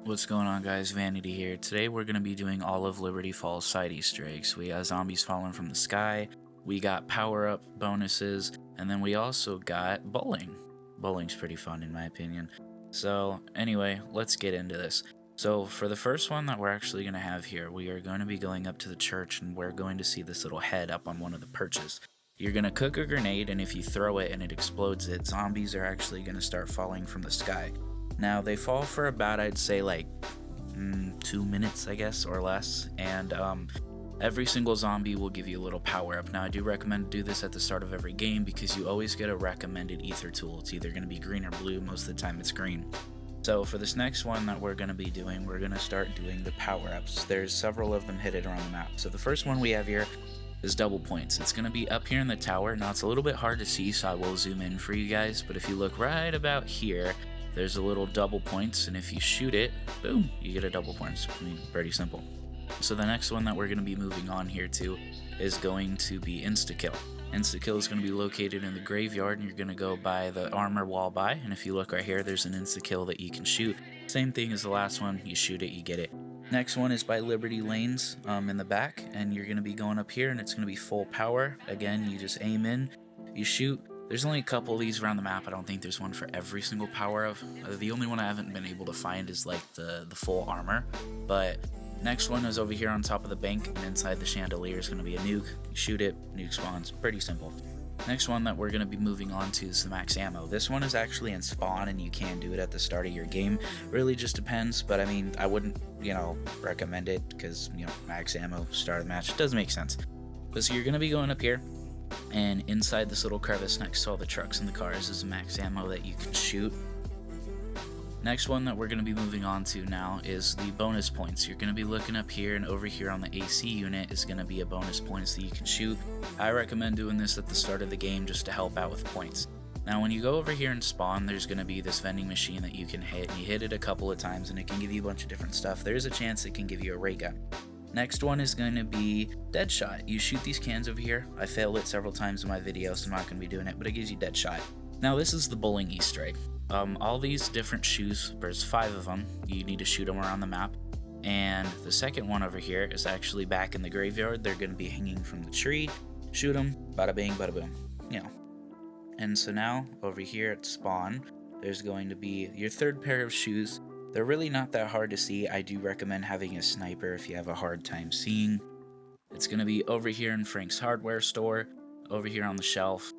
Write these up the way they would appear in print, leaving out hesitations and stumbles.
What's going on, guys? Vanity here. Today we're going to be doing all of Liberty Falls side Easter eggs. We got zombies falling from the sky, we got power-up bonuses, and then we also got bowling. Bowling's pretty fun in my opinion. So anyway, let's get into this. So for the first one that we're actually going to have here, we are going to be going up to the church and we're going to see this little head up on one of the perches. You're going to cook a grenade, and if you throw it and it explodes it, zombies are actually going to start falling from the sky. Now, they fall for about, I'd say, like 2 minutes, I guess, or less, and every single zombie will give you a little power up. Now, I do recommend to do this at the start of every game because you always get a recommended ether tool. It's either going to be green or blue. Most of the time, it's green. So for this next one that we're going to be doing, we're going to start doing the power-ups. There's several of them hidden around the map. So the first one we have here is double points. It's going to be up here in the tower. Now, it's a little bit hard to see, so I will zoom in for you guys, but if you look right about here, there's a little double points, and if you shoot it, boom, you get a double points. I mean, pretty simple. So the next one that we're going to be moving on here to is going to be insta-kill. Insta-kill is going to be located in the graveyard, and you're going to go by the armor wall by, and if you look right here, there's an insta-kill that you can shoot. Same thing as the last one, you shoot it, you get it. Next one is by Liberty Lanes in the back, and you're going to be going up here, and it's going to be full power. Again, you just aim in, you shoot. There's only a couple of these around the map. I don't think there's one for every single power up. The only one I haven't been able to find is like the full armor. But next one is over here on top of the bank, and inside the chandelier is going to be a nuke. You shoot it, nuke spawns. Pretty simple. Next one that we're going to be moving on to is the max ammo. This one is actually in spawn, and you can do it at the start of your game. Really just depends, but I mean, I wouldn't, recommend it because, max ammo, start of the match, doesn't make sense. But so you're going to be going up here, and inside this little crevice next to all the trucks and the cars is max ammo that you can shoot. Next one that we're going to be moving on to now is the bonus points. You're going to be looking up here, and over here on the AC unit is going to be a bonus points that you can shoot. I recommend doing this at the start of the game just to help out with points. Now when you go over here and spawn, there's going to be this vending machine that you can hit, and you hit it a couple of times and it can give you a bunch of different stuff. There's a chance it can give you a ray gun. Next one is going to be Deadshot. You shoot these cans over here. I failed it several times in my video, so I'm not going to be doing it, but it gives you Deadshot. Now this is the bowling Easter egg. All these different shoes, there's 5 of them. You need to shoot them around the map. And the second one over here is actually back in the graveyard. They're going to be hanging from the tree. Shoot them, bada bing, bada boom. And so now over here at spawn, there's going to be your third pair of shoes. They're really not that hard to see. I do recommend having a sniper if you have a hard time seeing. It's going to be over here in Frank's hardware store, over here on the shelf.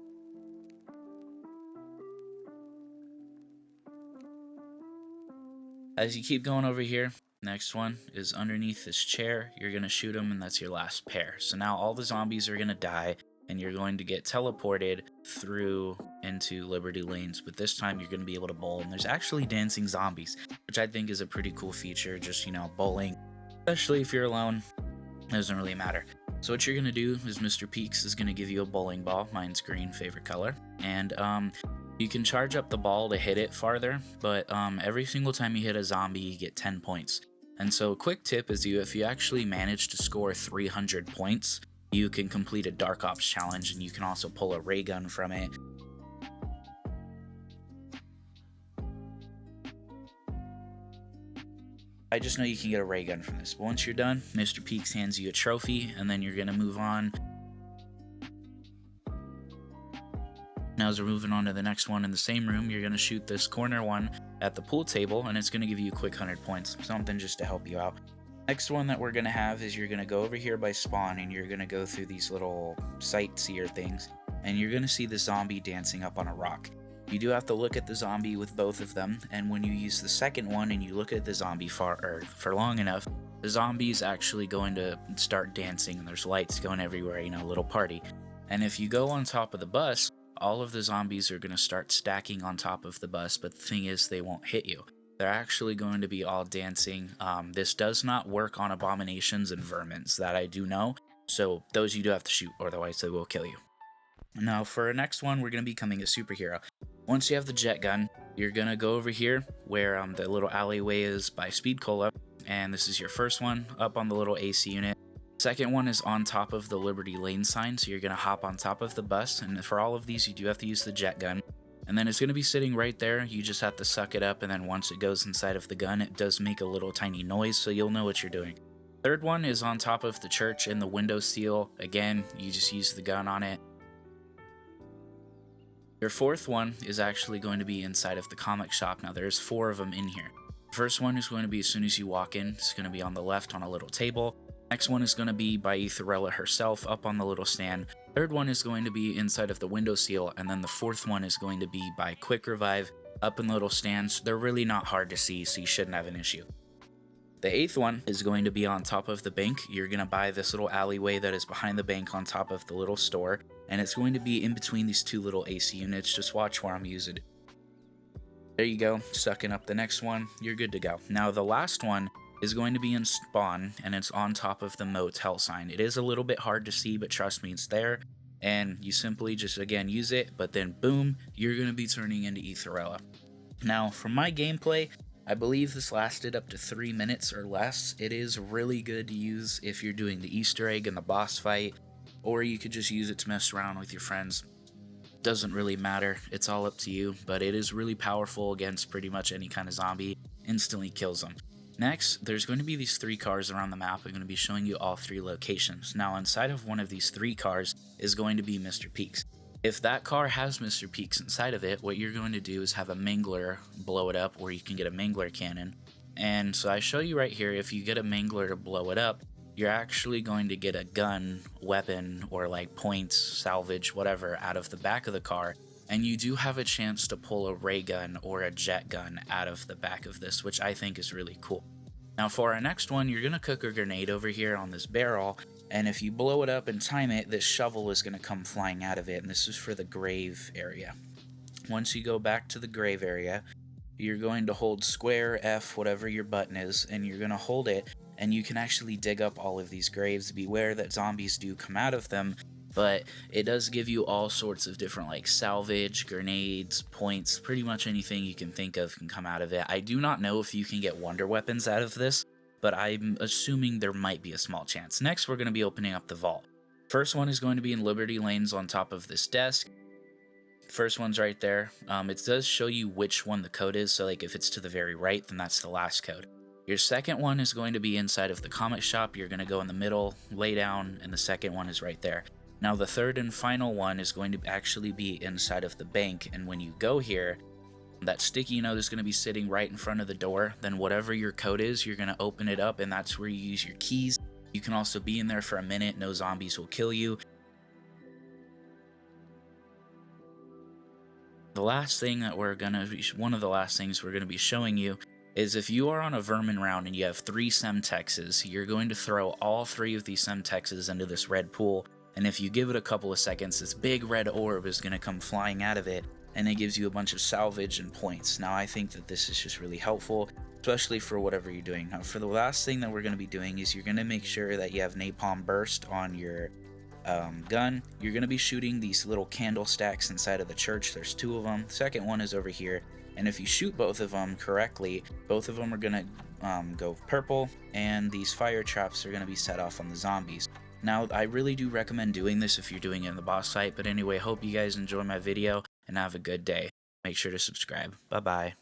As you keep going over here, next one is underneath this chair. You're going to shoot them, and that's your last pair. So now all the zombies are going to die, and you're going to get teleported through into Liberty Lanes, but this time you're going to be able to bowl, and there's actually dancing zombies, which I think is a pretty cool feature, just, bowling, especially if you're alone, it doesn't really matter. So what you're going to do is Mr. Peaks is going to give you a bowling ball, mine's green, favorite color, and you can charge up the ball to hit it farther, but every single time you hit a zombie, you get 10 points. And so a quick tip is if you actually manage to score 300 points, you can complete a Dark Ops challenge, and you can also pull a ray gun from it. I just know you can get a ray gun from this. But once you're done, Mr. Peaks hands you a trophy, and then you're going to move on. Now as we're moving on to the next one in the same room, you're going to shoot this corner one at the pool table, and it's going to give you a quick 100 points. Something just to help you out. Next one that we're going to have is you're going to go over here by spawn, and you're going to go through these little sightseer things, and you're going to see the zombie dancing up on a rock. You do have to look at the zombie with both of them, and when you use the second one and you look at the zombie for long enough, the zombie's actually going to start dancing, and there's lights going everywhere, little party. And if you go on top of the bus, all of the zombies are going to start stacking on top of the bus, but the thing is they won't hit you. They're actually going to be all dancing. This does not work on abominations and vermins, that I do know. So those you do have to shoot, otherwise they will kill you. Now for our next one, we're going to be becoming a superhero. Once you have the jet gun, you're going to go over here where the little alleyway is by Speed Cola. And this is your first one up on the little AC unit. Second one is on top of the Liberty Lane sign, so you're going to hop on top of the bus. And for all of these, you do have to use the jet gun. And then it's going to be sitting right there. You just have to suck it up, and then once it goes inside of the gun, it does make a little tiny noise, so you'll know what you're doing. Third one is on top of the church in the window seal. Again, you just use the gun on it. Your fourth one is actually going to be inside of the comic shop. Now there's 4 of them in here. First one is going to be as soon as you walk in. It's going to be on the left on a little table. Next one is going to be by Aetherella herself up on the little stand. Third one is going to be inside of the window seal, and then the fourth one is going to be by Quick Revive up in little stands. They're really not hard to see, so you shouldn't have an issue. The 8th one is going to be on top of the bank. You're going to buy this little alleyway that is behind the bank on top of the little store, and it's going to be in between these 2 little AC units. Just watch where I'm using it. There you go, sucking up the next one, you're good to go. Now the last one is going to be in spawn, and it's on top of the motel sign. It is a little bit hard to see, but trust me, it's there. And you simply just, again, use it, but then boom, you're going to be turning into Aetherella. Now, for my gameplay, I believe this lasted up to 3 minutes or less. It is really good to use if you're doing the Easter egg and the boss fight, or you could just use it to mess around with your friends. Doesn't really matter, it's all up to you, but it is really powerful against pretty much any kind of zombie. Instantly kills them. Next, there's going to be these 3 cars around the map. I'm going to be showing you all 3 locations. Now, inside of one of these 3 cars is going to be Mr. Peaks. If that car has Mr. Peaks inside of it, what you're going to do is have a Mangler blow it up, or you can get a Mangler cannon. And so I show you right here, if you get a Mangler to blow it up, you're actually going to get a gun, weapon, or like points, salvage, whatever, out of the back of the car. And you do have a chance to pull a ray gun or a jet gun out of the back of this, which I think is really cool. Now for our next one, you're going to cook a grenade over here on this barrel, and if you blow it up and time it, this shovel is going to come flying out of it, and this is for the grave area. Once you go back to the grave area, you're going to hold square, F, whatever your button is, and you're going to hold it, and you can actually dig up all of these graves. Beware that zombies do come out of them, but it does give you all sorts of different like salvage, grenades, points, pretty much anything you can think of can come out of it. I do not know if you can get wonder weapons out of this, but I'm assuming there might be a small chance. Next, we're going to be opening up the vault. First one is going to be in Liberty Lanes on top of this desk. First one's right there. It does show you which one the code is, so like if it's to the very right, then that's the last code. Your second one is going to be inside of the comic shop. You're going to go in the middle, lay down, and the second one is right there. Now the third and final one is going to actually be inside of the bank, and when you go here, that sticky note is going to be sitting right in front of the door. Then whatever your code is, you're going to open it up, and that's where you use your keys. You can also be in there for a minute, no zombies will kill you. The last thing that one of the last things we're going to be showing you is if you are on a vermin round and you have 3 Semtexes, you're going to throw all 3 of these Semtexes into this red pool. And if you give it a couple of seconds, this big red orb is going to come flying out of it, and it gives you a bunch of salvage and points. Now I think that this is just really helpful, especially for whatever you're doing. Now for the last thing that we're going to be doing is you're going to make sure that you have napalm burst on your gun. You're going to be shooting these little candle stacks inside of the church. There's 2 of them. The second one is over here. And if you shoot both of them correctly, both of them are going to go purple, and these fire traps are going to be set off on the zombies. Now, I really do recommend doing this if you're doing it in the boss fight, but anyway, hope you guys enjoy my video, and have a good day. Make sure to subscribe. Bye-bye.